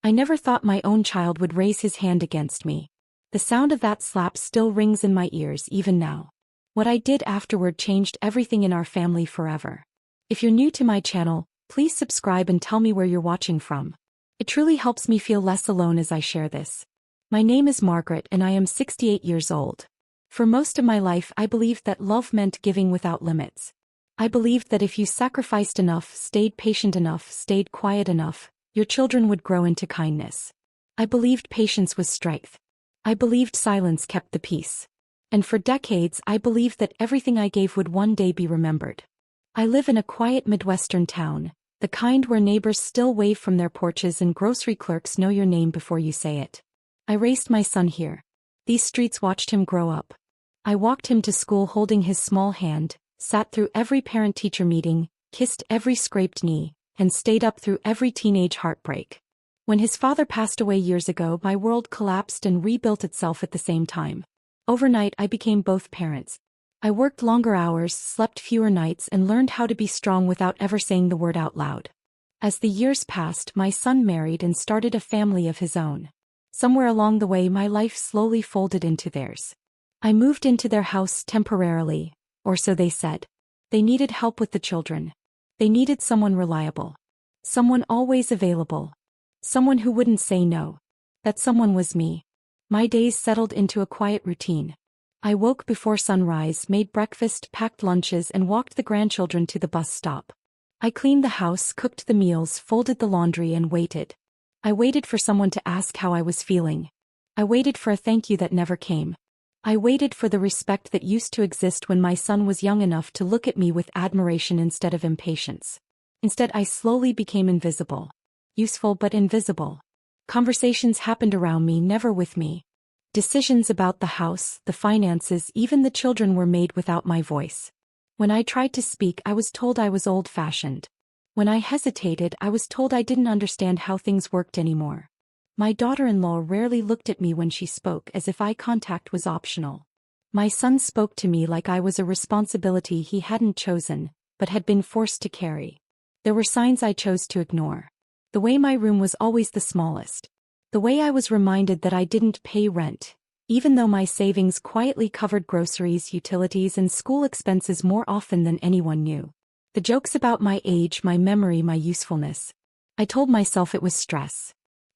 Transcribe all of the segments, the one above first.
I never thought my own child would raise his hand against me. The sound of that slap still rings in my ears even now. What I did afterward changed everything in our family forever. If you're new to my channel, please subscribe and tell me where you're watching from. It truly helps me feel less alone as I share this. My name is Margaret and I am 68 years old. For most of my life I believed that love meant giving without limits. I believed that if you sacrificed enough, stayed patient enough, stayed quiet enough, your children would grow into kindness. I believed patience was strength. I believed silence kept the peace. And for decades I believed that everything I gave would one day be remembered. I live in a quiet Midwestern town, the kind where neighbors still wave from their porches and grocery clerks know your name before you say it. I raised my son here. These streets watched him grow up. I walked him to school holding his small hand, sat through every parent-teacher meeting, kissed every scraped knee, and stayed up through every teenage heartbreak. When his father passed away years ago, my world collapsed and rebuilt itself at the same time. Overnight I became both parents. I worked longer hours, slept fewer nights, and learned how to be strong without ever saying the word out loud. As the years passed, my son married and started a family of his own. Somewhere along the way my life slowly folded into theirs. I moved into their house temporarily, or so they said. They needed help with the children. They needed someone reliable. Someone always available. Someone who wouldn't say no. That someone was me. My days settled into a quiet routine. I woke before sunrise, made breakfast, packed lunches, and walked the grandchildren to the bus stop. I cleaned the house, cooked the meals, folded the laundry, and waited. I waited for someone to ask how I was feeling. I waited for a thank you that never came. I waited for the respect that used to exist when my son was young enough to look at me with admiration instead of impatience. Instead, I slowly became invisible. Useful but invisible. Conversations happened around me, never with me. Decisions about the house, the finances, even the children were made without my voice. When I tried to speak, I was told I was old-fashioned. When I hesitated, I was told I didn't understand how things worked anymore. My daughter-in-law rarely looked at me when she spoke, as if eye contact was optional. My son spoke to me like I was a responsibility he hadn't chosen, but had been forced to carry. There were signs I chose to ignore. The way my room was always the smallest. The way I was reminded that I didn't pay rent, even though my savings quietly covered groceries, utilities, and school expenses more often than anyone knew. The jokes about my age, my memory, my usefulness. I told myself it was stress.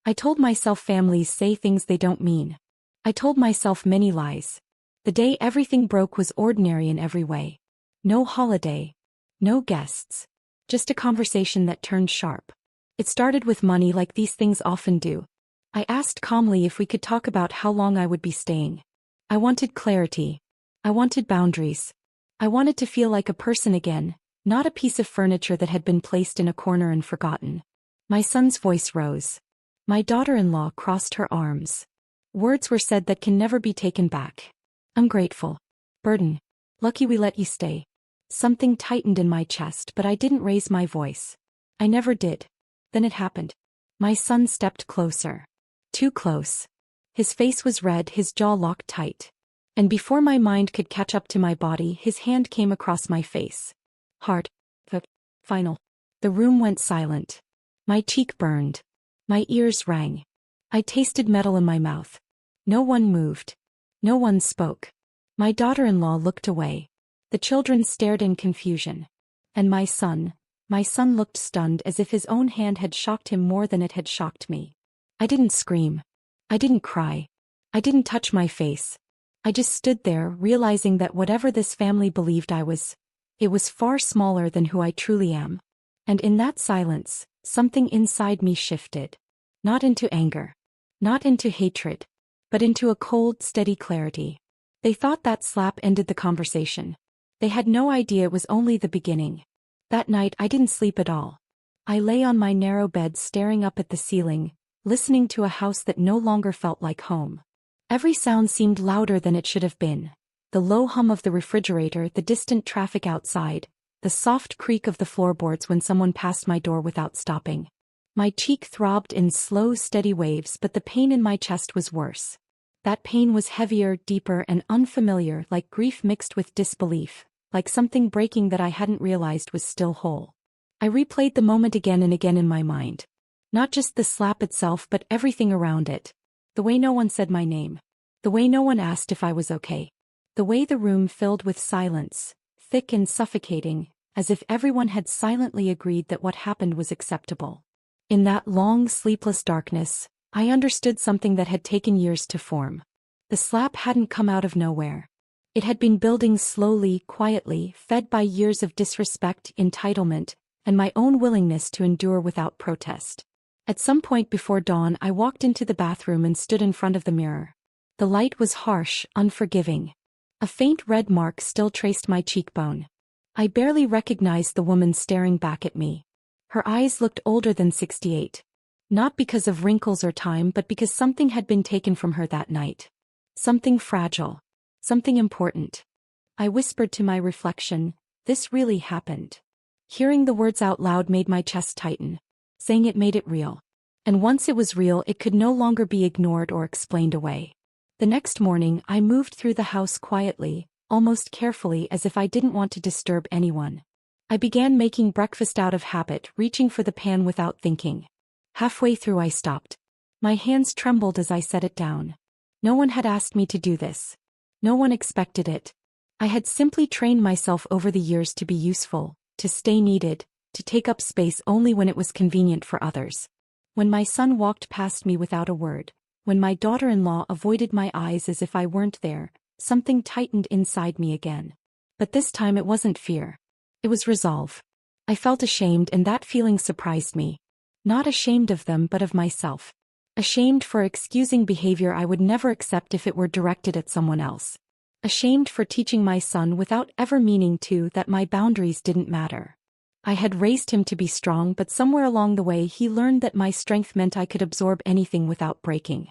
I told myself families say things they don't mean. I told myself many lies. The day everything broke was ordinary in every way. No holiday. No guests. Just a conversation that turned sharp. It started with money, like these things often do. I asked calmly if we could talk about how long I would be staying. I wanted clarity. I wanted boundaries. I wanted to feel like a person again, not a piece of furniture that had been placed in a corner and forgotten. My son's voice rose. My daughter-in-law crossed her arms. Words were said that can never be taken back. Ungrateful. Burden. Lucky we let you stay. Something tightened in my chest, but I didn't raise my voice. I never did. Then it happened. My son stepped closer. Too close. His face was red, his jaw locked tight. And before my mind could catch up to my body, his hand came across my face. Hard. Final. The room went silent. My cheek burned. My ears rang. I tasted metal in my mouth. No one moved. No one spoke. My daughter-in-law looked away. The children stared in confusion. And my son looked stunned, as if his own hand had shocked him more than it had shocked me. I didn't scream. I didn't cry. I didn't touch my face. I just stood there, realizing that whatever this family believed I was, it was far smaller than who I truly am. And in that silence, something inside me shifted. Not into anger. Not into hatred. But into a cold, steady clarity. They thought that slap ended the conversation. They had no idea it was only the beginning. That night I didn't sleep at all. I lay on my narrow bed staring up at the ceiling, listening to a house that no longer felt like home. Every sound seemed louder than it should have been. The low hum of the refrigerator, the distant traffic outside, the soft creak of the floorboards when someone passed my door without stopping. My cheek throbbed in slow, steady waves, but the pain in my chest was worse. That pain was heavier, deeper, and unfamiliar, like grief mixed with disbelief, like something breaking that I hadn't realized was still whole. I replayed the moment again and again in my mind. Not just the slap itself but everything around it. The way no one said my name. The way no one asked if I was okay. The way the room filled with silence, thick and suffocating, as if everyone had silently agreed that what happened was acceptable. In that long, sleepless darkness, I understood something that had taken years to form. The slap hadn't come out of nowhere. It had been building slowly, quietly, fed by years of disrespect, entitlement, and my own willingness to endure without protest. At some point before dawn, I walked into the bathroom and stood in front of the mirror. The light was harsh, unforgiving. A faint red mark still traced my cheekbone. I barely recognized the woman staring back at me. Her eyes looked older than 68. Not because of wrinkles or time but because something had been taken from her that night. Something fragile. Something important. I whispered to my reflection, "This really happened." Hearing the words out loud made my chest tighten. Saying it made it real. And once it was real, it could no longer be ignored or explained away. The next morning, I moved through the house quietly, almost carefully as if I didn't want to disturb anyone. I began making breakfast out of habit, reaching for the pan without thinking. Halfway through I stopped. My hands trembled as I set it down. No one had asked me to do this. No one expected it. I had simply trained myself over the years to be useful, to stay needed, to take up space only when it was convenient for others. When my son walked past me without a word, when my daughter-in-law avoided my eyes as if I weren't there, something tightened inside me again. But this time it wasn't fear. It was resolve. I felt ashamed, and that feeling surprised me. Not ashamed of them but of myself. Ashamed for excusing behavior I would never accept if it were directed at someone else. Ashamed for teaching my son without ever meaning to that my boundaries didn't matter. I had raised him to be strong, but somewhere along the way he learned that my strength meant I could absorb anything without breaking.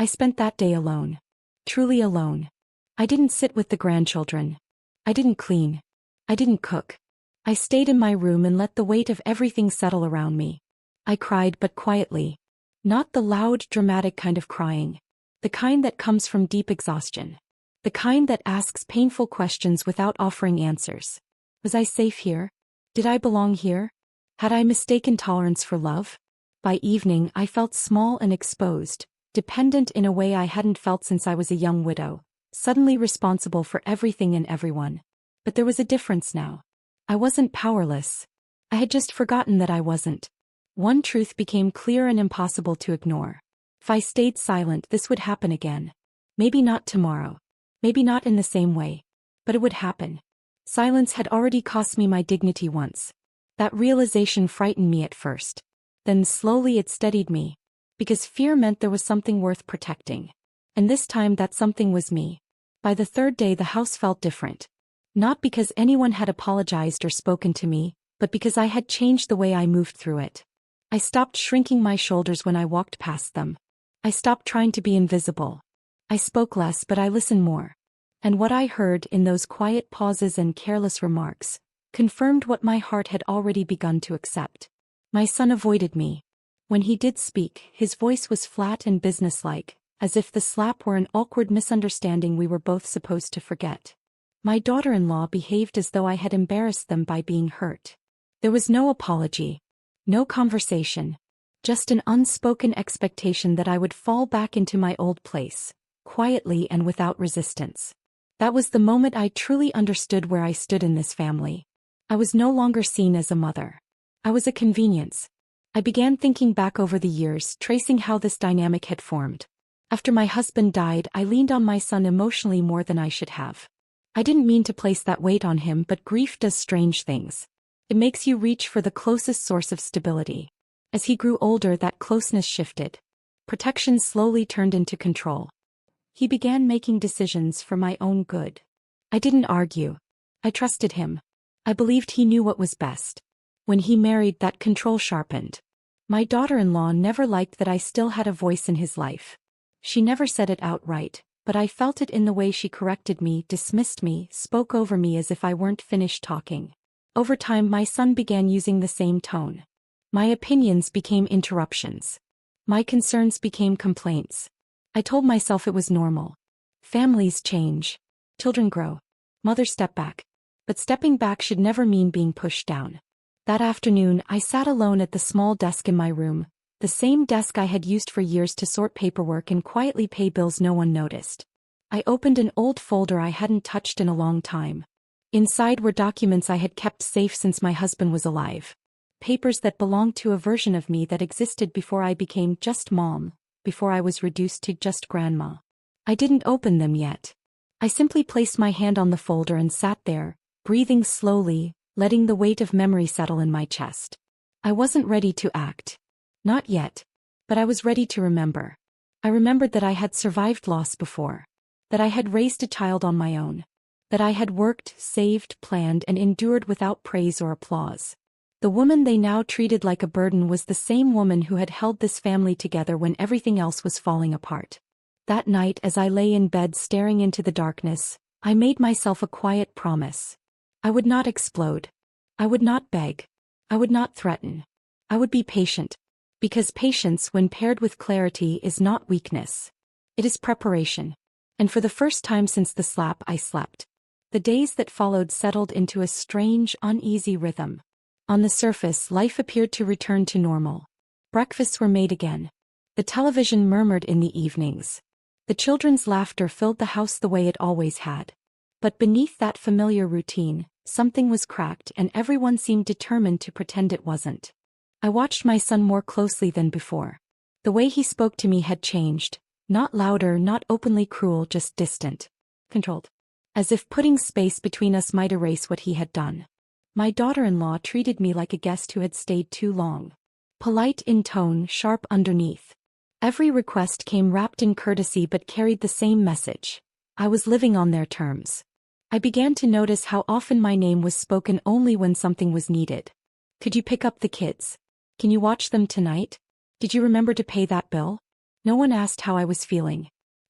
I spent that day alone. Truly alone. I didn't sit with the grandchildren. I didn't clean. I didn't cook. I stayed in my room and let the weight of everything settle around me. I cried, but quietly. Not the loud, dramatic kind of crying. The kind that comes from deep exhaustion. The kind that asks painful questions without offering answers. Was I safe here? Did I belong here? Had I mistaken tolerance for love? By evening I felt small and exposed, dependent in a way I hadn't felt since I was a young widow, suddenly responsible for everything and everyone. But there was a difference now. I wasn't powerless. I had just forgotten that I wasn't. One truth became clear and impossible to ignore. If I stayed silent, this would happen again. Maybe not tomorrow. Maybe not in the same way. But it would happen. Silence had already cost me my dignity once. That realization frightened me at first. Then slowly it steadied me. Because fear meant there was something worth protecting. And this time that something was me. By the third day the house felt different. Not because anyone had apologized or spoken to me, but because I had changed the way I moved through it. I stopped shrinking my shoulders when I walked past them. I stopped trying to be invisible. I spoke less, but I listened more. And what I heard in those quiet pauses and careless remarks confirmed what my heart had already begun to accept. My son avoided me. When he did speak, his voice was flat and businesslike, as if the slap were an awkward misunderstanding we were both supposed to forget. My daughter-in-law behaved as though I had embarrassed them by being hurt. There was no apology. No conversation. Just an unspoken expectation that I would fall back into my old place, quietly and without resistance. That was the moment I truly understood where I stood in this family. I was no longer seen as a mother. I was a convenience. I began thinking back over the years, tracing how this dynamic had formed. After my husband died, I leaned on my son emotionally more than I should have. I didn't mean to place that weight on him, but grief does strange things. It makes you reach for the closest source of stability. As he grew older, that closeness shifted. Protection slowly turned into control. He began making decisions for my own good. I didn't argue. I trusted him. I believed he knew what was best. When he married, that control sharpened. My daughter-in-law never liked that I still had a voice in his life. She never said it outright, but I felt it in the way she corrected me, dismissed me, spoke over me as if I weren't finished talking. Over time, my son began using the same tone. My opinions became interruptions. My concerns became complaints. I told myself it was normal. Families change. Children grow. Mothers step back. But stepping back should never mean being pushed down. That afternoon, I sat alone at the small desk in my room, The same desk I had used for years to sort paperwork and quietly pay bills no one noticed. I opened an old folder I hadn't touched in a long time. Inside were documents I had kept safe since my husband was alive. Papers that belonged to a version of me that existed before I became just mom, before I was reduced to just grandma. I didn't open them yet. I simply placed my hand on the folder and sat there, breathing slowly, letting the weight of memory settle in my chest. I wasn't ready to act. Not yet. But I was ready to remember. I remembered that I had survived loss before. That I had raised a child on my own. That I had worked, saved, planned, and endured without praise or applause. The woman they now treated like a burden was the same woman who had held this family together when everything else was falling apart. That night, as I lay in bed staring into the darkness, I made myself a quiet promise. I would not explode. I would not beg. I would not threaten. I would be patient. Because patience, when paired with clarity, is not weakness. It is preparation. And for the first time since the slap, I slept. The days that followed settled into a strange, uneasy rhythm. On the surface, life appeared to return to normal. Breakfasts were made again. The television murmured in the evenings. The children's laughter filled the house the way it always had. But beneath that familiar routine, something was cracked and everyone seemed determined to pretend it wasn't. I watched my son more closely than before. The way he spoke to me had changed. Not louder, not openly cruel, just distant. Controlled. As if putting space between us might erase what he had done. My daughter-in-law treated me like a guest who had stayed too long. Polite in tone, sharp underneath. Every request came wrapped in courtesy but carried the same message. I was living on their terms. I began to notice how often my name was spoken only when something was needed. Could you pick up the kids? Can you watch them tonight? Did you remember to pay that bill? No one asked how I was feeling.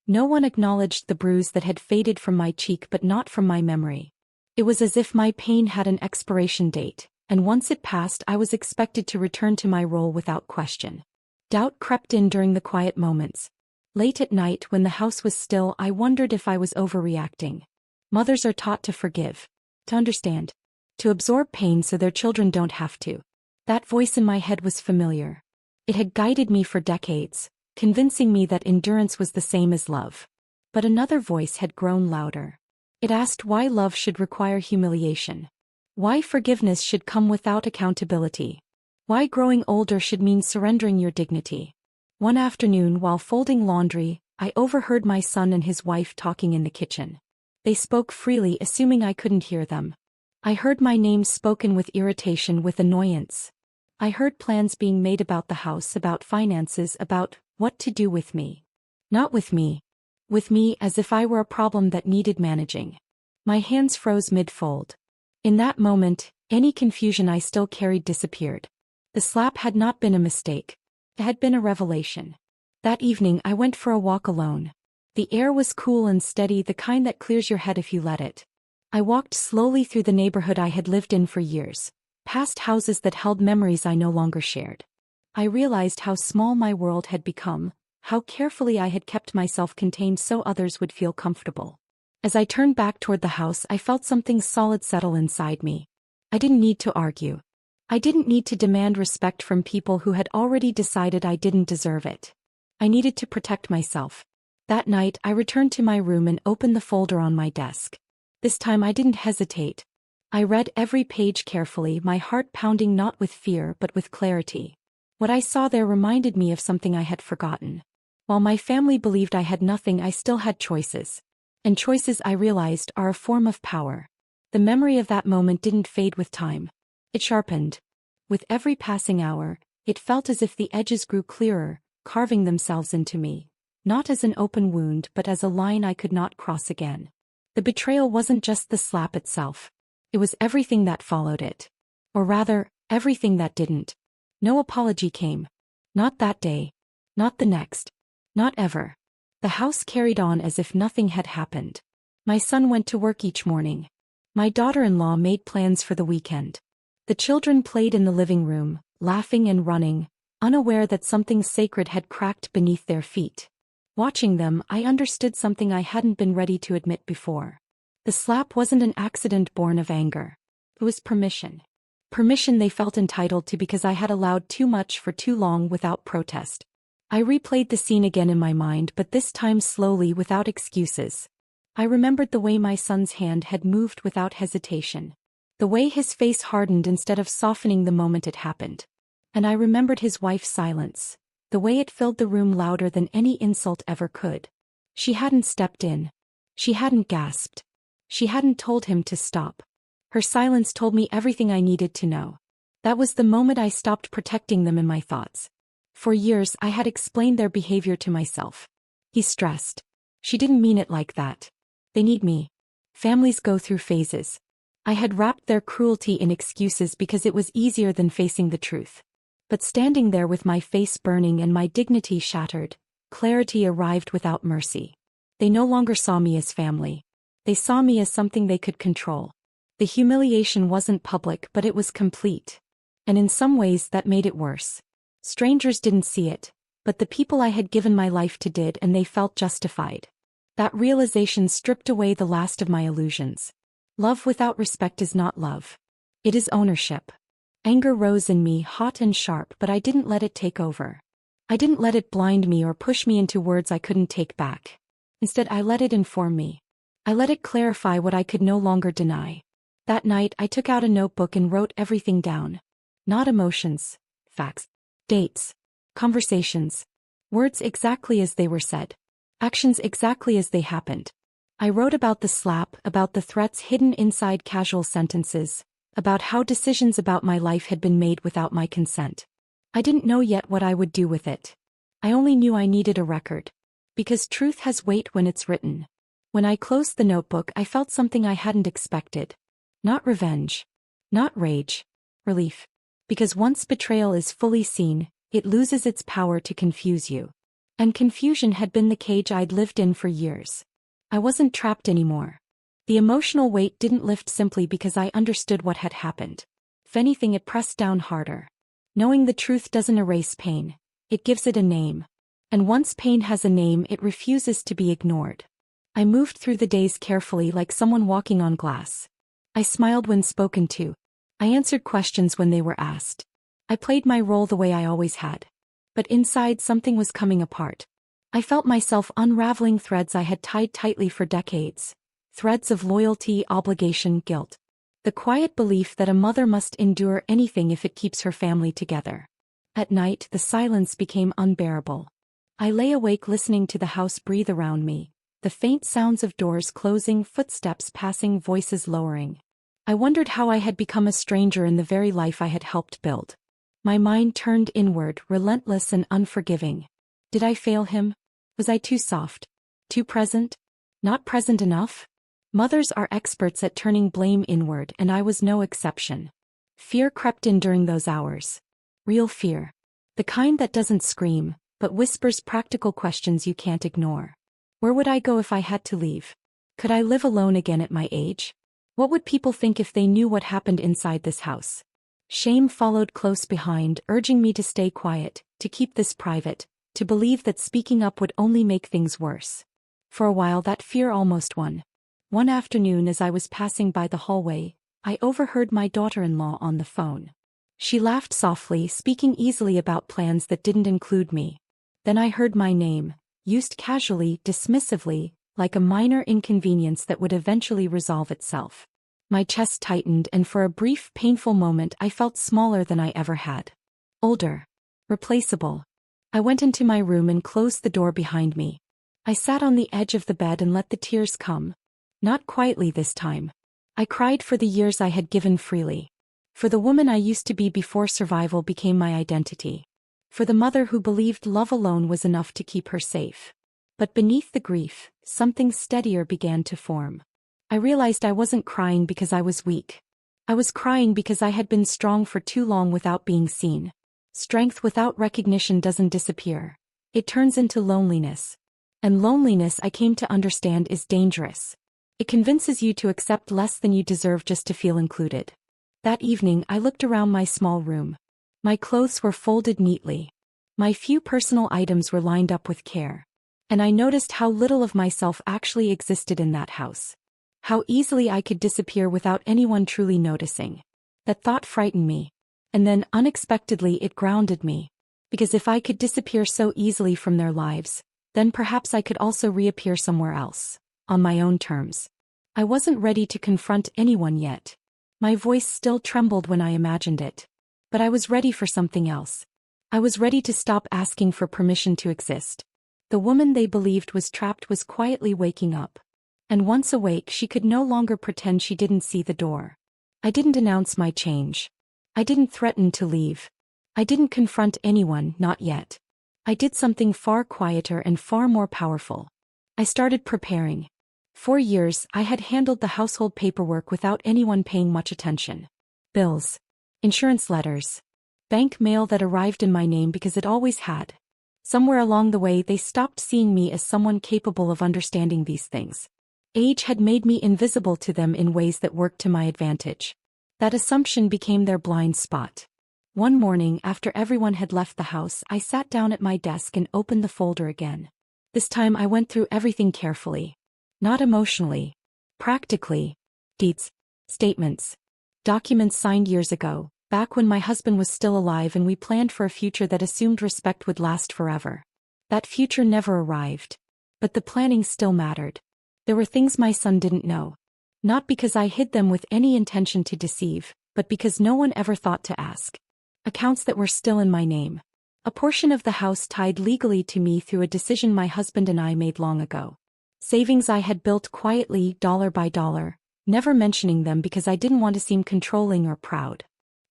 No one acknowledged the bruise that had faded from my cheek but not from my memory. It was as if my pain had an expiration date, and once it passed I was expected to return to my role without question. Doubt crept in during the quiet moments. Late at night when the house was still, I wondered if I was overreacting. Mothers are taught to forgive. To understand. To absorb pain so their children don't have to. That voice in my head was familiar. It had guided me for decades, convincing me that endurance was the same as love. But another voice had grown louder. It asked why love should require humiliation. Why forgiveness should come without accountability. Why growing older should mean surrendering your dignity. One afternoon while folding laundry, I overheard my son and his wife talking in the kitchen. They spoke freely, assuming I couldn't hear them. I heard my name spoken with irritation, with annoyance. I heard plans being made about the house, about finances, about what to do with me. Not with me. With me, as if I were a problem that needed managing. My hands froze mid-fold. In that moment, any confusion I still carried disappeared. The slap had not been a mistake. It had been a revelation. That evening I went for a walk alone. The air was cool and steady, the kind that clears your head if you let it. I walked slowly through the neighborhood I had lived in for years, past houses that held memories I no longer shared. I realized how small my world had become, how carefully I had kept myself contained so others would feel comfortable. As I turned back toward the house, I felt something solid settle inside me. I didn't need to argue. I didn't need to demand respect from people who had already decided I didn't deserve it. I needed to protect myself. That night, I returned to my room and opened the folder on my desk. This time I didn't hesitate. I read every page carefully, my heart pounding not with fear but with clarity. What I saw there reminded me of something I had forgotten. While my family believed I had nothing, I still had choices. And choices, I realized, are a form of power. The memory of that moment didn't fade with time. It sharpened. With every passing hour, it felt as if the edges grew clearer, carving themselves into me. Not as an open wound but as a line I could not cross again. The betrayal wasn't just the slap itself. It was everything that followed it. Or rather, everything that didn't. No apology came. Not that day. Not the next. Not ever. The house carried on as if nothing had happened. My son went to work each morning. My daughter-in-law made plans for the weekend. The children played in the living room, laughing and running, unaware that something sacred had cracked beneath their feet. Watching them, I understood something I hadn't been ready to admit before. The slap wasn't an accident born of anger. It was permission. Permission they felt entitled to because I had allowed too much for too long without protest. I replayed the scene again in my mind, but this time slowly, without excuses. I remembered the way my son's hand had moved without hesitation. The way his face hardened instead of softening the moment it happened. And I remembered his wife's silence, the way it filled the room louder than any insult ever could. She hadn't stepped in. She hadn't gasped. She hadn't told him to stop. Her silence told me everything I needed to know. That was the moment I stopped protecting them in my thoughts. For years I had explained their behavior to myself. He's stressed. She didn't mean it like that. They need me. Families go through phases. I had wrapped their cruelty in excuses because it was easier than facing the truth. But standing there with my face burning and my dignity shattered, clarity arrived without mercy. They no longer saw me as family. They saw me as something they could control. The humiliation wasn't public, but it was complete. And in some ways that made it worse. Strangers didn't see it, but the people I had given my life to did, and they felt justified. That realization stripped away the last of my illusions. Love without respect is not love. It is ownership. Anger rose in me, hot and sharp, but I didn't let it take over. I didn't let it blind me or push me into words I couldn't take back. Instead, I let it inform me. I let it clarify what I could no longer deny. That night, I took out a notebook and wrote everything down. Not emotions, facts, dates, conversations, words exactly as they were said. Actions exactly as they happened. I wrote about the slap, about the threats hidden inside casual sentences, about how decisions about my life had been made without my consent. I didn't know yet what I would do with it. I only knew I needed a record. Because truth has weight when it's written. When I closed the notebook, I felt something I hadn't expected. Not revenge. Not rage. Relief. Because once betrayal is fully seen, it loses its power to confuse you. And confusion had been the cage I'd lived in for years. I wasn't trapped anymore. The emotional weight didn't lift simply because I understood what had happened. If anything, it pressed down harder. Knowing the truth doesn't erase pain. It gives it a name. And once pain has a name, it refuses to be ignored. I moved through the days carefully, like someone walking on glass. I smiled when spoken to. I answered questions when they were asked. I played my role the way I always had. But inside, something was coming apart. I felt myself unraveling threads I had tied tightly for decades. Threads of loyalty, obligation, guilt. The quiet belief that a mother must endure anything if it keeps her family together. At night, the silence became unbearable. I lay awake listening to the house breathe around me, the faint sounds of doors closing, footsteps passing, voices lowering. I wondered how I had become a stranger in the very life I had helped build. My mind turned inward, relentless and unforgiving. Did I fail him? Was I too soft? Too present? Not present enough? Mothers are experts at turning blame inward, and I was no exception. Fear crept in during those hours. Real fear. The kind that doesn't scream, but whispers practical questions you can't ignore. Where would I go if I had to leave? Could I live alone again at my age? What would people think if they knew what happened inside this house? Shame followed close behind, urging me to stay quiet, to keep this private, to believe that speaking up would only make things worse. For a while that fear almost won. One afternoon as I was passing by the hallway, I overheard my daughter-in-law on the phone. She laughed softly, speaking easily about plans that didn't include me. Then I heard my name, used casually, dismissively, like a minor inconvenience that would eventually resolve itself. My chest tightened, and for a brief, painful moment I felt smaller than I ever had. Older. Replaceable. I went into my room and closed the door behind me. I sat on the edge of the bed and let the tears come. Not quietly this time. I cried for the years I had given freely. For the woman I used to be before survival became my identity. For the mother who believed love alone was enough to keep her safe. But beneath the grief, something steadier began to form. I realized I wasn't crying because I was weak. I was crying because I had been strong for too long without being seen. Strength without recognition doesn't disappear. It turns into loneliness. And loneliness, I came to understand, is dangerous. It convinces you to accept less than you deserve just to feel included. That evening, I looked around my small room. My clothes were folded neatly. My few personal items were lined up with care. And I noticed how little of myself actually existed in that house. How easily I could disappear without anyone truly noticing. That thought frightened me. And then, unexpectedly, it grounded me. Because if I could disappear so easily from their lives, then perhaps I could also reappear somewhere else, on my own terms. I wasn't ready to confront anyone yet. My voice still trembled when I imagined it. But I was ready for something else. I was ready to stop asking for permission to exist. The woman they believed was trapped was quietly waking up. And once awake, she could no longer pretend she didn't see the door. I didn't announce my change. I didn't threaten to leave. I didn't confront anyone, not yet. I did something far quieter and far more powerful. I started preparing. For years, I had handled the household paperwork without anyone paying much attention. Bills. Insurance letters. Bank mail that arrived in my name because it always had. Somewhere along the way, they stopped seeing me as someone capable of understanding these things. Age had made me invisible to them in ways that worked to my advantage. That assumption became their blind spot. One morning, after everyone had left the house, I sat down at my desk and opened the folder again. This time I went through everything carefully. Not emotionally. Practically. Deeds. Statements. Documents signed years ago, back when my husband was still alive and we planned for a future that assumed respect would last forever. That future never arrived. But the planning still mattered. There were things my son didn't know. Not because I hid them with any intention to deceive, but because no one ever thought to ask. Accounts that were still in my name. A portion of the house tied legally to me through a decision my husband and I made long ago. Savings I had built quietly, dollar by dollar, never mentioning them because I didn't want to seem controlling or proud.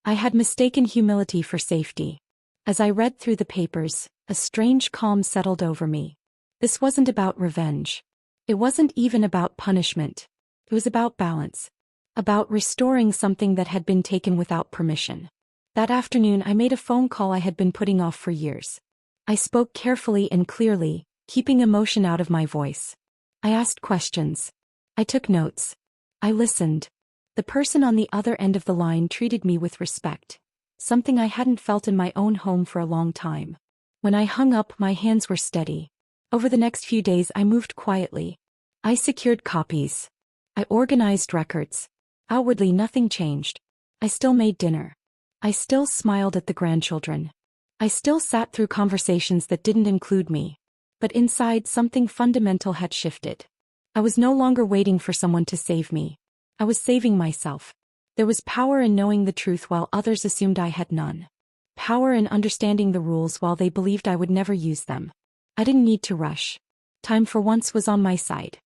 I had mistaken humility for safety. As I read through the papers, a strange calm settled over me. This wasn't about revenge. It wasn't even about punishment. It was about balance. About restoring something that had been taken without permission. That afternoon I made a phone call I had been putting off for years. I spoke carefully and clearly, keeping emotion out of my voice. I asked questions. I took notes. I listened. The person on the other end of the line treated me with respect. Something I hadn't felt in my own home for a long time. When I hung up, my hands were steady. Over the next few days I moved quietly. I secured copies. I organized records. Outwardly nothing changed. I still made dinner. I still smiled at the grandchildren. I still sat through conversations that didn't include me. But inside, something fundamental had shifted. I was no longer waiting for someone to save me. I was saving myself. There was power in knowing the truth while others assumed I had none. Power in understanding the rules while they believed I would never use them. I didn't need to rush. Time for once was on my side.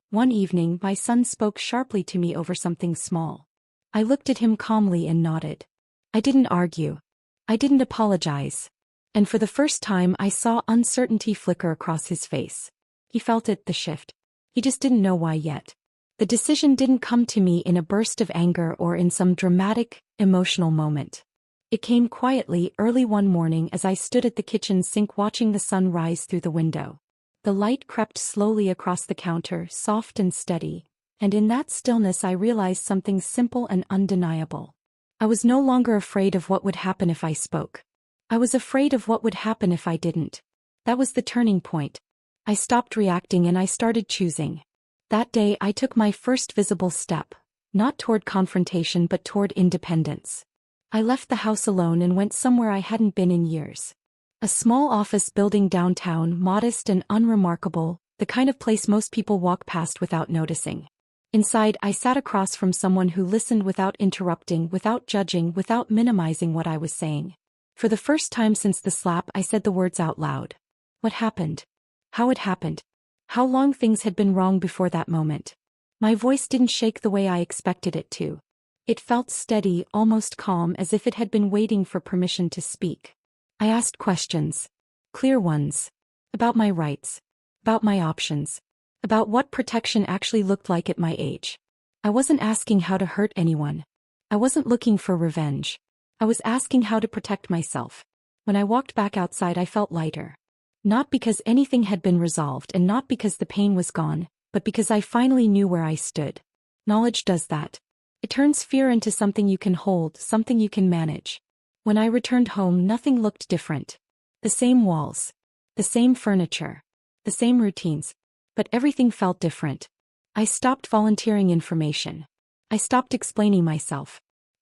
One evening, my son spoke sharply to me over something small. I looked at him calmly and nodded. I didn't argue. I didn't apologize. And for the first time I saw uncertainty flicker across his face. He felt it, the shift. He just didn't know why yet. The decision didn't come to me in a burst of anger or in some dramatic, emotional moment. It came quietly early one morning as I stood at the kitchen sink watching the sun rise through the window. The light crept slowly across the counter, soft and steady, and in that stillness I realized something simple and undeniable. I was no longer afraid of what would happen if I spoke. I was afraid of what would happen if I didn't. That was the turning point. I stopped reacting and I started choosing. That day I took my first visible step, not toward confrontation but toward independence. I left the house alone and went somewhere I hadn't been in years. A small office building downtown, modest and unremarkable, the kind of place most people walk past without noticing. Inside, I sat across from someone who listened without interrupting, without judging, without minimizing what I was saying. For the first time since the slap, I said the words out loud. What happened? How it happened? How long things had been wrong before that moment? My voice didn't shake the way I expected it to. It felt steady, almost calm, as if it had been waiting for permission to speak. I asked questions. Clear ones. About my rights. About my options. About what protection actually looked like at my age. I wasn't asking how to hurt anyone. I wasn't looking for revenge. I was asking how to protect myself. When I walked back outside I felt lighter. Not because anything had been resolved and not because the pain was gone, but because I finally knew where I stood. Knowledge does that. It turns fear into something you can hold, something you can manage. When I returned home nothing looked different. The same walls. The same furniture. The same routines. But everything felt different. I stopped volunteering information. I stopped explaining myself.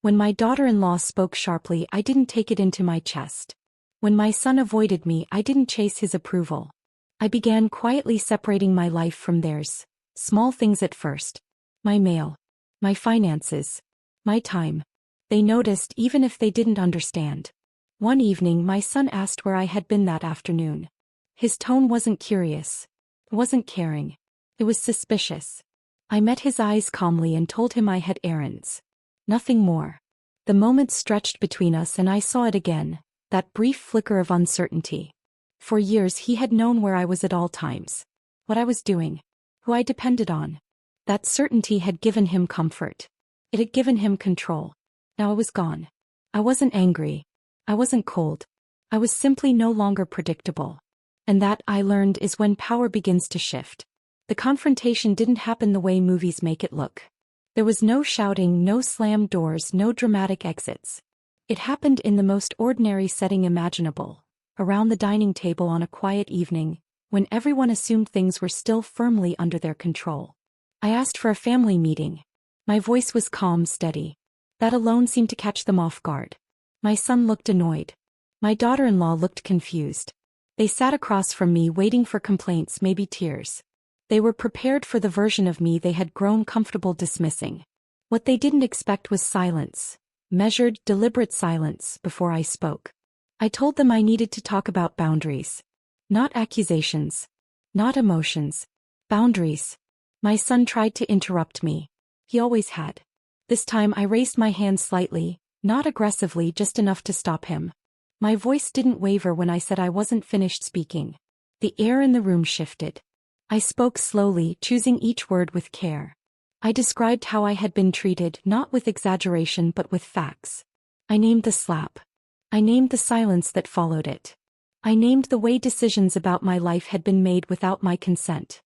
When my daughter-in-law spoke sharply, I didn't take it into my chest. When my son avoided me, I didn't chase his approval. I began quietly separating my life from theirs. Small things at first. My mail. My finances. My time. They noticed even if they didn't understand. One evening my son asked where I had been that afternoon. His tone wasn't curious. It wasn't caring. It was suspicious. I met his eyes calmly and told him I had errands. Nothing more. The moment stretched between us and I saw it again, that brief flicker of uncertainty. For years he had known where I was at all times. What I was doing. Who I depended on. That certainty had given him comfort. It had given him control. Now it was gone. I wasn't angry. I wasn't cold. I was simply no longer predictable. And that, I learned, is when power begins to shift. The confrontation didn't happen the way movies make it look. There was no shouting, no slammed doors, no dramatic exits. It happened in the most ordinary setting imaginable, around the dining table on a quiet evening, when everyone assumed things were still firmly under their control. I asked for a family meeting. My voice was calm, steady. That alone seemed to catch them off guard. My son looked annoyed. My daughter-in-law looked confused. They sat across from me waiting for complaints, maybe tears. They were prepared for the version of me they had grown comfortable dismissing. What they didn't expect was silence. Measured, deliberate silence before I spoke. I told them I needed to talk about boundaries. Not accusations. Not emotions. Boundaries. My son tried to interrupt me. He always had. This time I raised my hand slightly, not aggressively, just enough to stop him. My voice didn't waver when I said I wasn't finished speaking. The air in the room shifted. I spoke slowly, choosing each word with care. I described how I had been treated, not with exaggeration but with facts. I named the slap. I named the silence that followed it. I named the way decisions about my life had been made without my consent.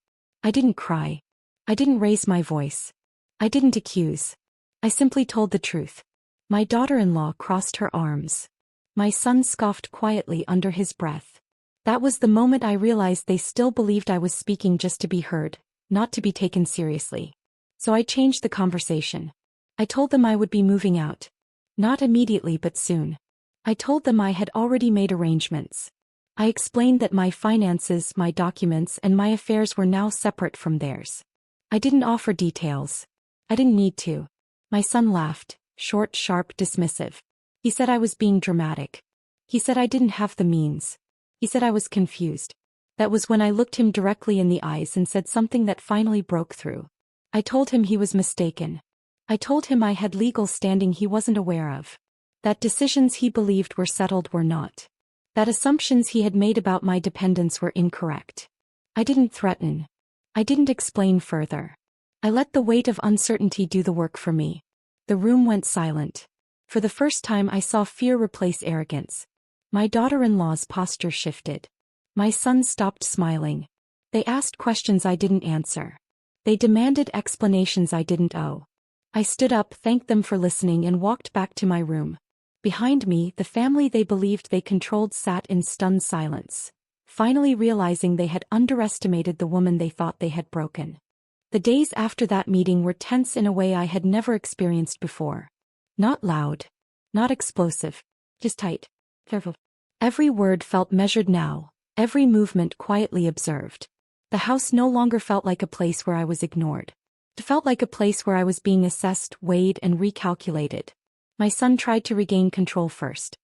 I didn't cry. I didn't raise my voice. I didn't accuse. I simply told the truth. My daughter-in-law crossed her arms. My son scoffed quietly under his breath. That was the moment I realized they still believed I was speaking just to be heard, not to be taken seriously. So I changed the conversation. I told them I would be moving out. Not immediately but soon. I told them I had already made arrangements. I explained that my finances, my documents, and my affairs were now separate from theirs. I didn't offer details. I didn't need to. My son laughed, short, sharp, dismissive. He said I was being dramatic. He said I didn't have the means. He said I was confused. That was when I looked him directly in the eyes and said something that finally broke through. I told him he was mistaken. I told him I had legal standing he wasn't aware of. That decisions he believed were settled were not. That assumptions he had made about my dependence were incorrect. I didn't threaten. I didn't explain further. I let the weight of uncertainty do the work for me. The room went silent. For the first time I saw fear replace arrogance. My daughter-in-law's posture shifted. My son stopped smiling. They asked questions I didn't answer. They demanded explanations I didn't owe. I stood up, thanked them for listening, and walked back to my room. Behind me, the family they believed they controlled sat in stunned silence, finally realizing they had underestimated the woman they thought they had broken. The days after that meeting were tense in a way I had never experienced before. Not loud. Not explosive. Just tight. Careful. Every word felt measured now, every movement quietly observed. The house no longer felt like a place where I was ignored. It felt like a place where I was being assessed, weighed, and recalculated. My son tried to regain control first.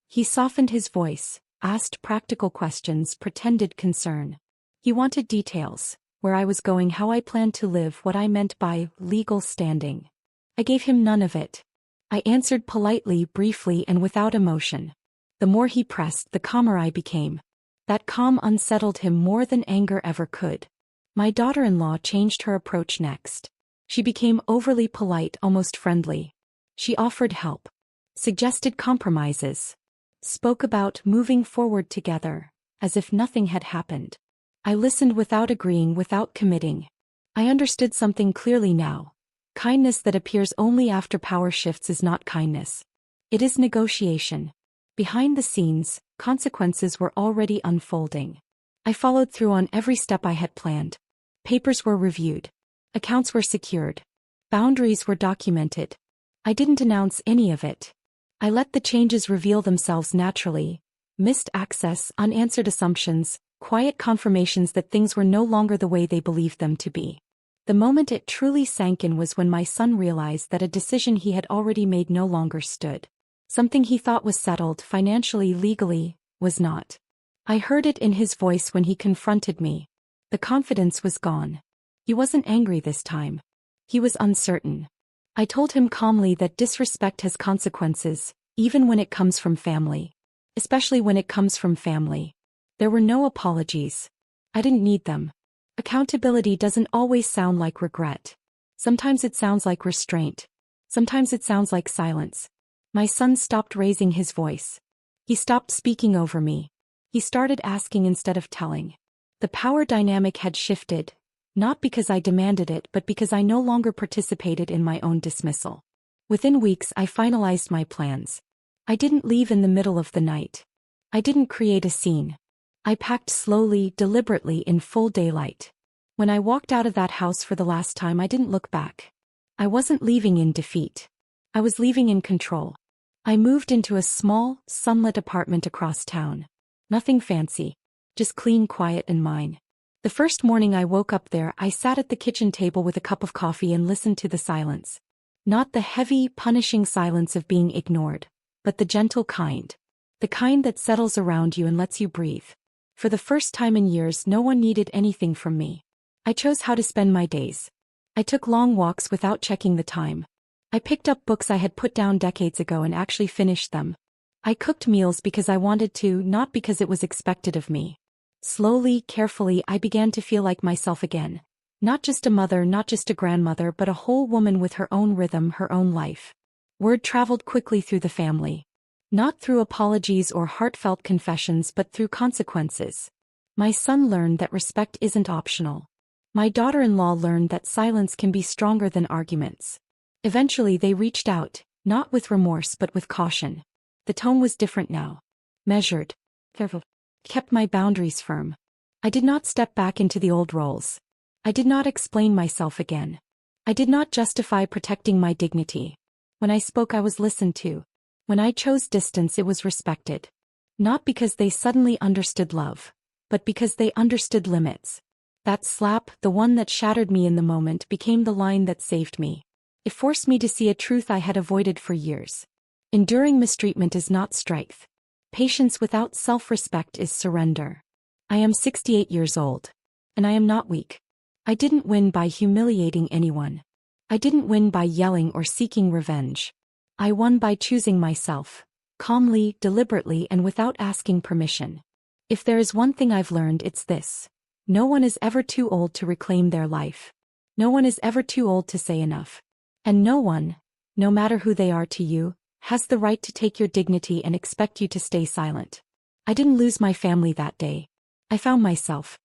He softened his voice, asked practical questions, pretended concern. He wanted details, where I was going, how I planned to live, what I meant by legal standing. I gave him none of it. I answered politely, briefly, and without emotion. The more he pressed, the calmer I became. That calm unsettled him more than anger ever could. My daughter-in-law changed her approach next. She became overly polite, almost friendly. She offered help. Suggested compromises. Spoke about moving forward together, as if nothing had happened. I listened without agreeing, without committing. I understood something clearly now. Kindness that appears only after power shifts is not kindness. It is negotiation. Behind the scenes, consequences were already unfolding. I followed through on every step I had planned. Papers were reviewed. Accounts were secured. Boundaries were documented. I didn't announce any of it. I let the changes reveal themselves naturally. Missed access, unanswered assumptions, quiet confirmations that things were no longer the way they believed them to be. The moment it truly sank in was when my son realized that a decision he had already made no longer stood. Something he thought was settled financially, legally, was not. I heard it in his voice when he confronted me. The confidence was gone. He wasn't angry this time. He was uncertain. I told him calmly that disrespect has consequences, even when it comes from family. Especially when it comes from family. There were no apologies. I didn't need them. Accountability doesn't always sound like regret. Sometimes it sounds like restraint. Sometimes it sounds like silence. My son stopped raising his voice. He stopped speaking over me. He started asking instead of telling. The power dynamic had shifted, not because I demanded it but because I no longer participated in my own dismissal. Within weeks I finalized my plans. I didn't leave in the middle of the night. I didn't create a scene. I packed slowly, deliberately in full daylight. When I walked out of that house for the last time I didn't look back. I wasn't leaving in defeat. I was leaving in control. I moved into a small, sunlit apartment across town. Nothing fancy. Just clean, quiet and mine. The first morning I woke up there I sat at the kitchen table with a cup of coffee and listened to the silence. Not the heavy, punishing silence of being ignored, but the gentle kind. The kind that settles around you and lets you breathe. For the first time in years no one needed anything from me. I chose how to spend my days. I took long walks without checking the time. I picked up books I had put down decades ago and actually finished them. I cooked meals because I wanted to, not because it was expected of me. Slowly, carefully, I began to feel like myself again. Not just a mother, not just a grandmother, but a whole woman with her own rhythm, her own life. Word traveled quickly through the family. Not through apologies or heartfelt confessions but through consequences. My son learned that respect isn't optional. My daughter-in-law learned that silence can be stronger than arguments. Eventually they reached out, not with remorse but with caution. The tone was different now. Measured. Careful. Kept my boundaries firm. I did not step back into the old roles. I did not explain myself again. I did not justify protecting my dignity. When I spoke I was listened to. When I chose distance it was respected. Not because they suddenly understood love, but because they understood limits. That slap, the one that shattered me in the moment, became the line that saved me. It forced me to see a truth I had avoided for years. Enduring mistreatment is not strength. Patience without self-respect is surrender. I am 68 years old. And I am not weak. I didn't win by humiliating anyone. I didn't win by yelling or seeking revenge. I won by choosing myself, calmly, deliberately, and without asking permission. If there is one thing I've learned, it's this. No one is ever too old to reclaim their life. No one is ever too old to say enough. And no one, no matter who they are to you, has the right to take your dignity and expect you to stay silent. I didn't lose my family that day. I found myself.